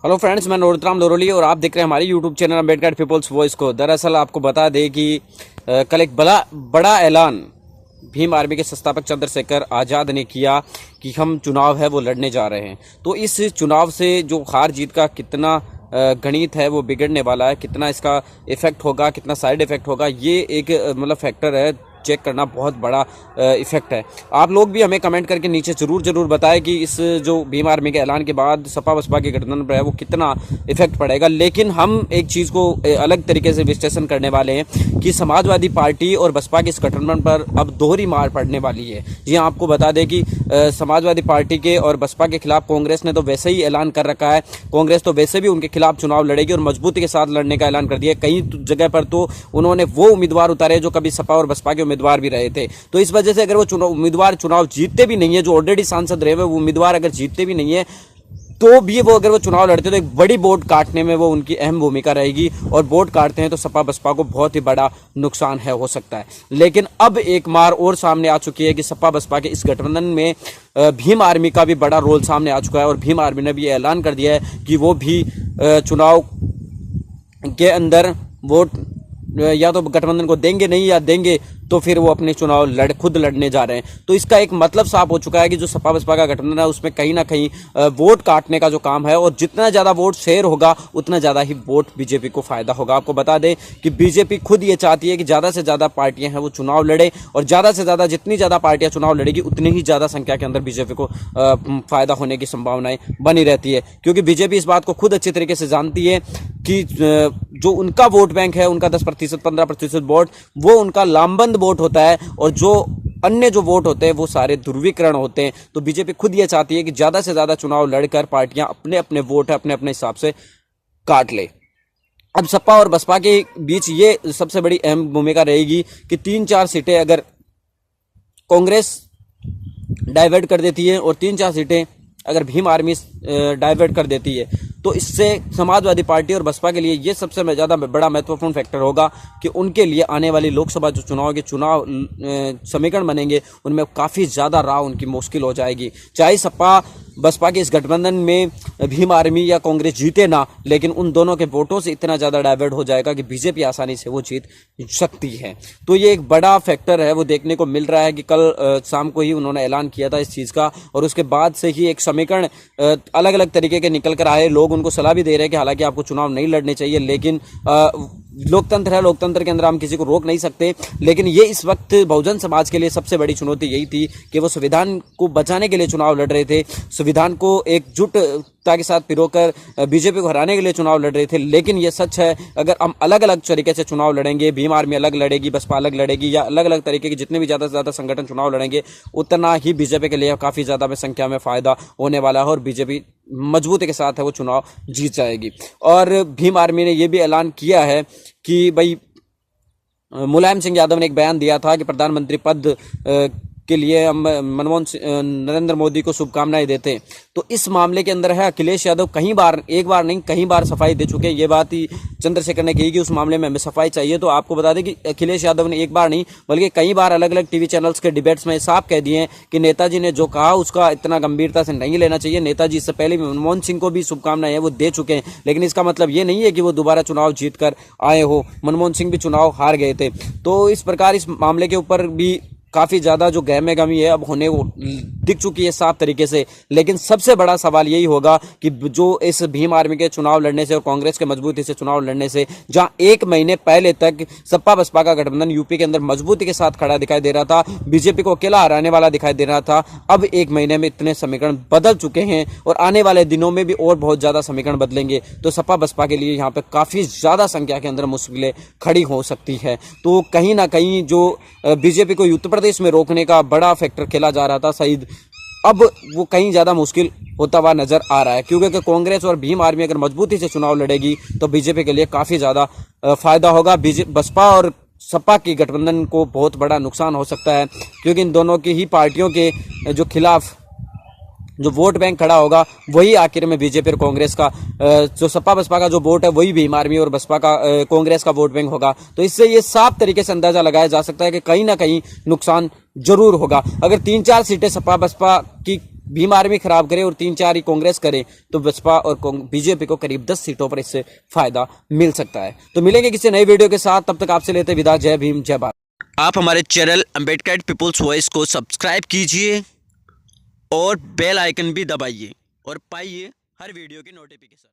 Hello friends, मैं नोरतराम लोरोली और आप देख रहे हैं हमारी YouTube channel Ambedkar people's voice को। दरअसल आपको बता दें कि कल एक बड़ा ऐलान भीम आर्मी के संस्थापक चंद्रशेखर आज़ाद ने किया कि हम चुनाव है वो लड़ने जा रहे हैं। तो इस चुनाव से जो हार जीत का कितना गणित है वो बिगड़ने वाला है, कितना इसका इफेक्ट होगा, कितना साइड इफेक्ट होगा, ये एक मतलब फैक्टर है। चेक करना बहुत बड़ा इफेक्ट है। आप लोग भी हमें कमेंट करके नीचे जरूर बताएं कि इस जो भीम आर्मी के ऐलान के बाद सपा बसपा के गठबंधन पर है वो कितना इफेक्ट पड़ेगा। लेकिन हम एक चीज़ को अलग तरीके से विश्लेषण करने वाले हैं कि समाजवादी पार्टी और बसपा के इस गठबंधन पर अब दोहरी मार पड़ने वाली है। जी हाँ, आपको बता दें कि समाजवादी पार्टी के और बसपा के खिलाफ कांग्रेस ने तो वैसे ही ऐलान कर रखा है। कांग्रेस तो वैसे भी उनके खिलाफ चुनाव लड़ेगी और मजबूती के साथ लड़ने का ऐलान कर दिया। कई जगह पर तो उन्होंने वो उम्मीदवार उतारे जो कभी सपा और बसपा के उम्मीदवार भी रहे थे। तो इस वजह से अगर वो उम्मीदवार चुनाव जीतते भी नहीं है, जो ऑलरेडी सांसद रहे हुए वो उम्मीदवार अगर जीतते भी नहीं है तो भी वो अगर वो चुनाव लड़ते तो एक बड़ी वोट काटने में वो उनकी अहम भूमिका रहेगी। और वोट काटते हैं तो सपा बसपा को बहुत ही बड़ा नुकसान है हो सकता है। लेकिन अब एक मार और सामने आ चुकी है कि सपा बसपा के इस गठबंधन में भीम आर्मी का भी बड़ा रोल सामने आ चुका है। और भीम आर्मी ने भी ऐलान कर दिया है कि वो भी चुनाव के अंदर वोट या तो गठबंधन को देंगे नहीं, या देंगे तो फिर वो अपने चुनाव खुद लड़ने जा रहे हैं। तो इसका एक मतलब साफ हो चुका है कि जो सपा बसपा का गठबंधन है उसमें कहीं ना कहीं वोट काटने का जो काम है, और जितना ज़्यादा वोट शेयर होगा उतना ज़्यादा ही वोट बीजेपी को फायदा होगा। आपको बता दें कि बीजेपी खुद ये चाहती है कि ज़्यादा से ज़्यादा पार्टियां हैं वो चुनाव लड़े, और ज़्यादा से ज़्यादा जितनी ज़्यादा पार्टियां चुनाव लड़ेगी उतनी ही ज़्यादा संख्या के अंदर बीजेपी को फायदा होने की संभावनाएं बनी रहती है। क्योंकि बीजेपी इस बात को खुद अच्छी तरीके से जानती है कि जो उनका वोट बैंक है, उनका 10% 15% वोट, वो उनका लामबंद वोट होता है, और जो अन्य जो वोट होते हैं वो सारे ध्रुवीकरण होते हैं। तो बीजेपी खुद ये चाहती है कि ज़्यादा से ज़्यादा चुनाव लड़कर पार्टियां अपने अपने वोट अपने अपने हिसाब से काट ले। अब सपा और बसपा के बीच ये सबसे बड़ी अहम भूमिका रहेगी कि 3-4 सीटें अगर कांग्रेस डाइवर्ट कर देती है और 3-4 सीटें अगर भीम आर्मी डाइवर्ट कर देती है, तो इससे समाजवादी पार्टी और बसपा के लिए ये सबसे ज़्यादा बड़ा महत्वपूर्ण फैक्टर होगा कि उनके लिए आने वाली लोकसभा जो चुनाव के समीकरण बनेंगे उनमें काफ़ी ज़्यादा राह उनकी मुश्किल हो जाएगी। चाहे सपा बसपा के इस गठबंधन में भीम आर्मी या कांग्रेस जीते ना, लेकिन उन दोनों के वोटों से इतना ज़्यादा डाइवर्ट हो जाएगा कि बीजेपी आसानी से वो जीत सकती है। तो ये एक बड़ा फैक्टर है, वो देखने को मिल रहा है कि कल शाम को ही उन्होंने ऐलान किया था इस चीज़ का, और उसके बाद से ही एक समीकरण अलग अलग तरीके के निकल कर आए। लोग उनको सलाह भी दे रहे हैं कि हालांकि आपको चुनाव नहीं लड़ने चाहिए, लेकिन लोकतंत्र है, लोकतंत्र के अंदर हम किसी को रोक नहीं सकते। लेकिन ये इस वक्त बहुजन समाज के लिए सबसे बड़ी चुनौती यही थी कि वो संविधान को बचाने के लिए चुनाव लड़ रहे थे, संविधान को एकजुटता के साथ पिरोकर बीजेपी को हराने के लिए चुनाव लड़ रहे थे। लेकिन ये सच है, अगर हम अलग अलग तरीके से चुनाव लड़ेंगे, भीम आर्मी अलग लड़ेगी, बसपा अलग लड़ेगी, या अलग अलग तरीके के जितने भी ज़्यादा से ज़्यादा संगठन चुनाव लड़ेंगे, उतना ही बीजेपी के लिए काफ़ी ज़्यादा में संख्या में फ़ायदा होने वाला है, और बीजेपी मजबूती के साथ है वो चुनाव जीत जाएगी। और भीम आर्मी ने यह भी ऐलान किया है कि भाई मुलायम सिंह यादव ने एक बयान दिया था कि प्रधानमंत्री पद के लिए हम नरेंद्र मोदी को शुभकामनाएं देते हैं। तो इस मामले के अंदर है अखिलेश यादव एक बार नहीं कई बार सफाई दे चुके हैं। ये बात ही चंद्रशेखर ने कही कि उस मामले में हमें सफाई चाहिए। तो आपको बता दें कि अखिलेश यादव ने एक बार नहीं बल्कि कई बार अलग अलग टीवी चैनल्स के डिबेट्स में साफ कह दिए हैं कि नेताजी ने जो कहा उसका इतना गंभीरता से नहीं लेना चाहिए। नेताजी इससे पहले मनमोहन सिंह को भी शुभकामनाएं वो दे चुके हैं, लेकिन इसका मतलब ये नहीं है कि वो दोबारा चुनाव जीत कर आए हो। मनमोहन सिंह भी चुनाव हार गए थे। तो इस प्रकार इस मामले के ऊपर भी काफ़ी ज़्यादा जो गहमेगमी है अब होने को दिख चुकी है साफ तरीके से। लेकिन सबसे बड़ा सवाल यही होगा कि जो इस भीम आर्मी के चुनाव लड़ने से और कांग्रेस के मजबूती से चुनाव लड़ने से, जहां 1 महीने पहले तक सपा बसपा का गठबंधन यूपी के अंदर मजबूती के साथ खड़ा दिखाई दे रहा था, बीजेपी को अकेला हराने वाला दिखाई दे रहा था, अब 1 महीने में इतने समीकरण बदल चुके हैं और आने वाले दिनों में भी और बहुत ज़्यादा समीकरण बदलेंगे। तो सपा बसपा के लिए यहाँ पर काफ़ी ज़्यादा संख्या के अंदर मुश्किलें खड़ी हो सकती है। तो कहीं ना कहीं जो बीजेपी को उत्तर प्रदेश में रोकने का बड़ा फैक्टर खेला जा रहा था शहीद, अब वो कहीं ज़्यादा मुश्किल होता हुआ नजर आ रहा है। क्योंकि कांग्रेस और भीम आर्मी अगर मजबूती से चुनाव लड़ेगी तो बीजेपी के लिए काफ़ी ज़्यादा फायदा होगा। बसपा और सपा की गठबंधन को बहुत बड़ा नुकसान हो सकता है, क्योंकि इन दोनों की ही पार्टियों के जो खिलाफ जो वोट बैंक खड़ा होगा वही आखिर में बीजेपी और कांग्रेस का, जो सपा बसपा का जो वोट है वही भीम आर्मी और बसपा का कांग्रेस का वोट बैंक होगा। तो इससे ये साफ तरीके से अंदाजा लगाया जा सकता है कि कहीं ना कहीं नुकसान जरूर होगा। अगर 3-4 सीटें सपा बसपा की भीम आर्मी खराब करे और 3-4 ही कांग्रेस करे तो बसपा और बीजेपी को करीब 10 सीटों पर इससे फायदा मिल सकता है। तो मिलेंगे किसी नई वीडियो के साथ, तब तक आपसे लेते विदा। जय भीम जय भारत। आप हमारे चैनल अम्बेडकर पीपुल्स वॉइस को सब्सक्राइब कीजिए और बेल आइकन भी दबाइए और पाइए हर वीडियो की नोटिफिकेशन।